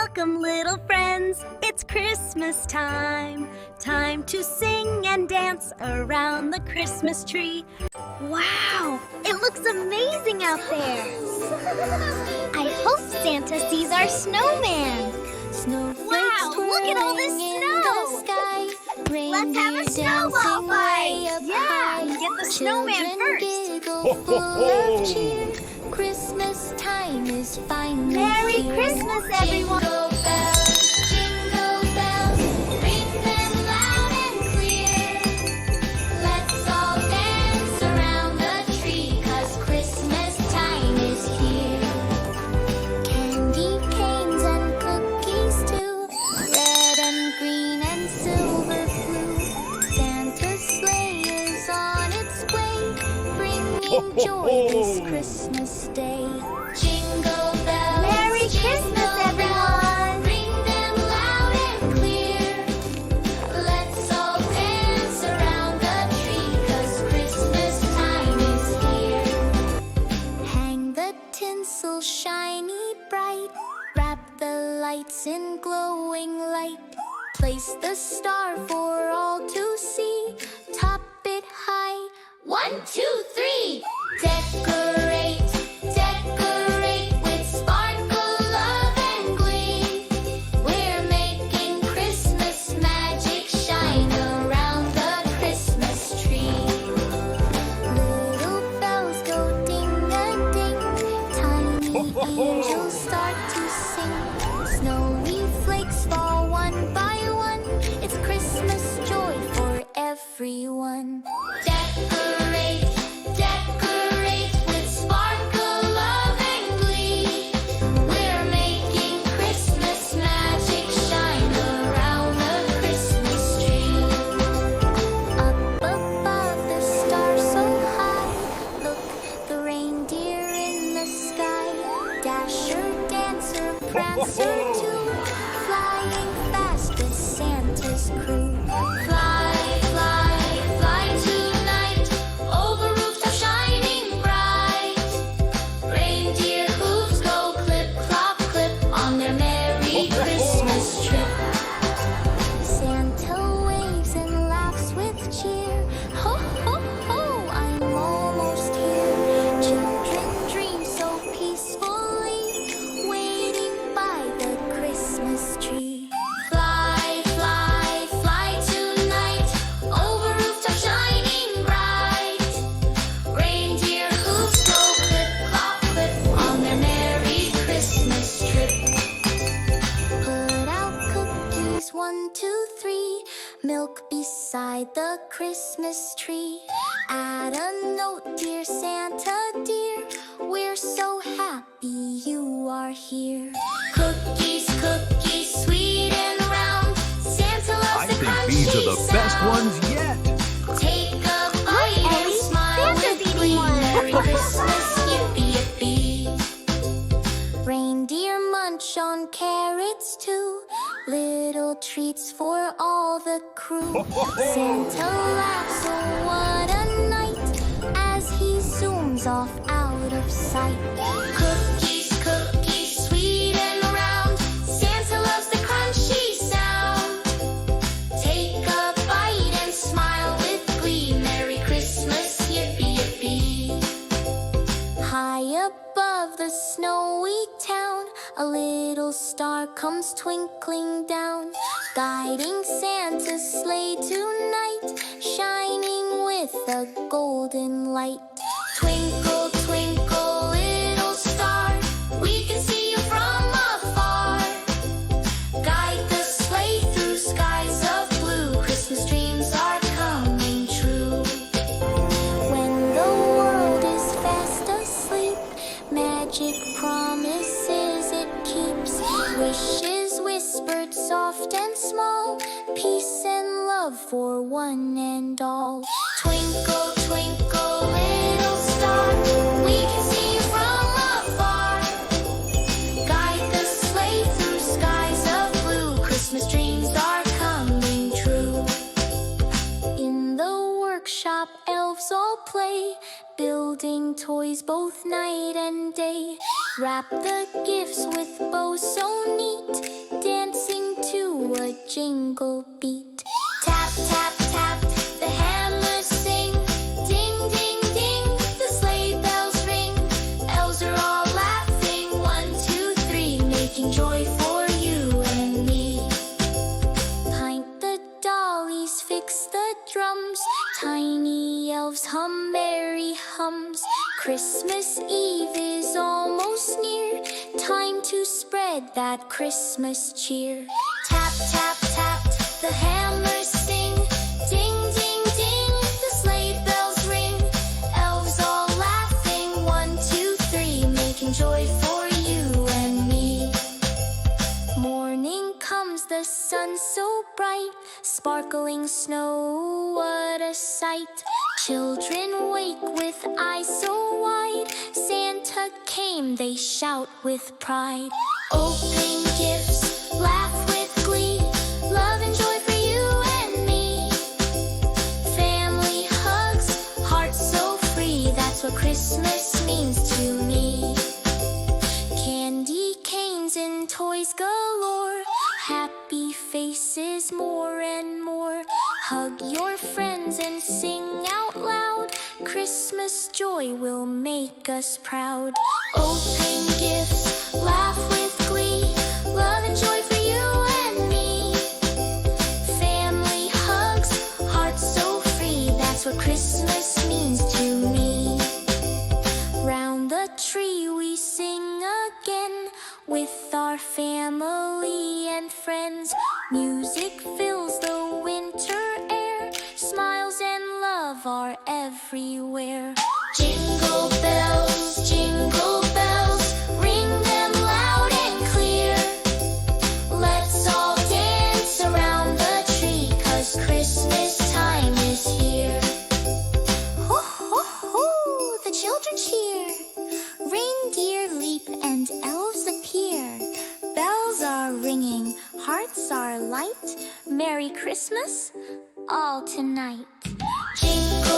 Welcome, little friends, it's Christmas time. Time to sing and dance around the Christmas tree. Wow, it looks amazing out there. I hope Santa sees our snowman. Wow, look at all this snow. Let's have a snowball fight. Yeah, get the snowman first. Ho, ho, ho. Christmas time is finally Merry here. Christmas, everyone. Jingle bells, ring them loud and clear. Let's all dance around the tree, 'cause Christmas time is here. Candy canes and cookies too, red and green and silver blue. Santa's sleigh is on its way, bringing joy this Christmas day. Jingle bells, Merry Christmas, everyone. ring them loud and clear. Let's all dance around the tree, 'cause Christmas time is here. Hang the tinsel shiny bright, wrap the lights in glowing light. Place the star for all to see, top it high. 1, 2, 3. Decorate, decorate with sparkle, love, and glee. We're making Christmas magic shine around the Christmas tree. Little bells go ding-a-ding, tiny angels start to sing. Snowy flakes fall one by one, it's Christmas joy for everyone. Decorate, decorate with sparkle, love, and glee. We're making Christmas magic shine around the Christmas tree. Up above the stars so high, look, the reindeer in the sky. Dasher, Dancer, Prancer too, flying fast with Santa's crew. Fly, fly, fly tonight, over rooftops shining bright. Reindeer hooves go clip, clop, clip on their merry Christmas trip. Santa waves and laughs with cheer. Ho, ho, ho, I'm almost here. Children dream so peacefully, waiting by the Christmas tree. Fly, fly, fly tonight, over rooftops shining bright. Reindeer hooves go clip, clop, clip on their merry Christmas trip. Put out cookies, 1, 2, 3. Milk beside the Christmas tree. Add a note, dear Santa dear, we're so happy you are here. Cookies, cookies, sweet and round. Santa loves I the think crunchy these are the best sound. ones yet. Take a bite and Ellie, smile Santa's with eating glee. one. Merry Christmas, yippee yippee. Reindeer munch on carrots too, little treats for all the crew. Santa laughs, oh what a night, as he zooms off out of sight. Cookies, cookies, sweet and round. Santa loves the crunchy sound. Take a bite and smile with glee. Merry Christmas, yippee yippee. High above the snowy town, a little star comes twinkling down, guiding Santa's sleigh tonight, shining with a golden light. Twinkle, twinkle, little star, we can see you from afar. Guide the sleigh through skies of blue, Christmas dreams are coming true. When the world is fast asleep, magic promises it keeps. Wishes whispered soft and small, peace and love for one and all. Twinkle, twinkle, little star, we can see you from afar. Guide the sleigh through skies of blue, Christmas dreams are coming true. In the workshop, elves all play, building toys both night and day. Wrap the gifts with bows so neat, joy for you and me. Paint the dollies, fix the drums, tiny elves hum merry hums. Christmas Eve is almost near, time to spread that Christmas cheer. Tap, tap, tap, the hammers sing, ding, ding, ding, the sleigh bells ring. Elves all laughing, 1, 2, 3, making joy for you and me. Morning comes, the sun so bright, sparkling snow, what a sight. Children wake with eyes so wide, Santa came, they shout with pride. Open gifts, laugh with glee, love and joy for you and me. Family hugs, hearts so free, that's what Christmas means to me. Candy canes and toys galore, happy faces more and more. Hug your friends and sing out loud, Christmas joy will make us proud. Open gifts, laugh with glee, love and joy for you and me. Family hugs, hearts so free, that's what Christmas means to me. Round the tree we sing again, with our family and friends. Music fills the winter air, smiles and love are everywhere. Jingle bells, ring them loud and clear. Let's all dance around the tree, 'cause Christmas time is here. Ho, ho, ho, the children cheer. Reindeer leap and elves appear. Bells are ringing, hearts are light. Merry Christmas, all tonight. Jingle